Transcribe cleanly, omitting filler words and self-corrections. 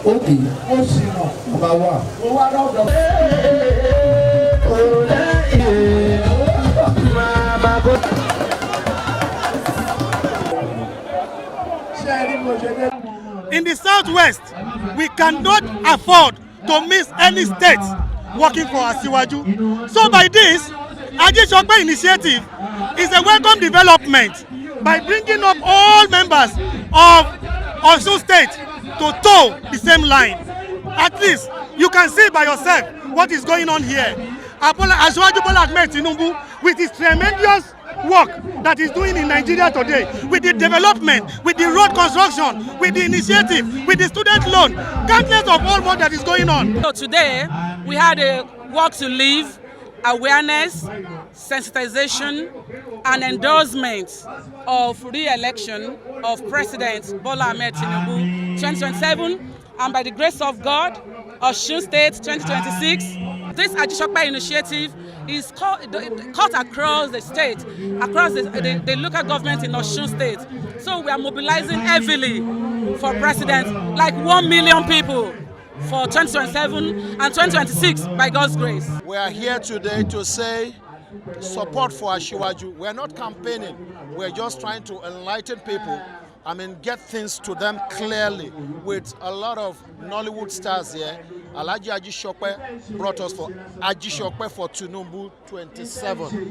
Okay. Number one. In the Southwest, we cannot afford to miss any state working for Asiwaju. So by this, Ajisokpe initiative is a welcome development by bringing up all members of Osun State to toe the same line. At least you can see by yourself what is going on here. Asiwaju Bola Ahmed Tinubu, with his tremendous work that he's doing in Nigeria today, with the development, with the road construction, with the initiative, with the student loan, countless of all what that is going on. So today we had a walk to live, awareness, sensitization, and endorsement of re-election of President Bola Ahmed Tinubu 2027, and by the grace of God, Osun State 2026. This Ajisokpe initiative is cut across the state, across the local government in Osun State. So we are mobilizing heavily for President, like 1 million people for 2027 and 2026 by God's grace. We are here today to say support for Asiwaju. We are not campaigning. We are just trying to enlighten people. Get things to them clearly with a lot of Nollywood stars here. Alhaji Ajisokpe brought us for Ajisokpe for Tinubu 27.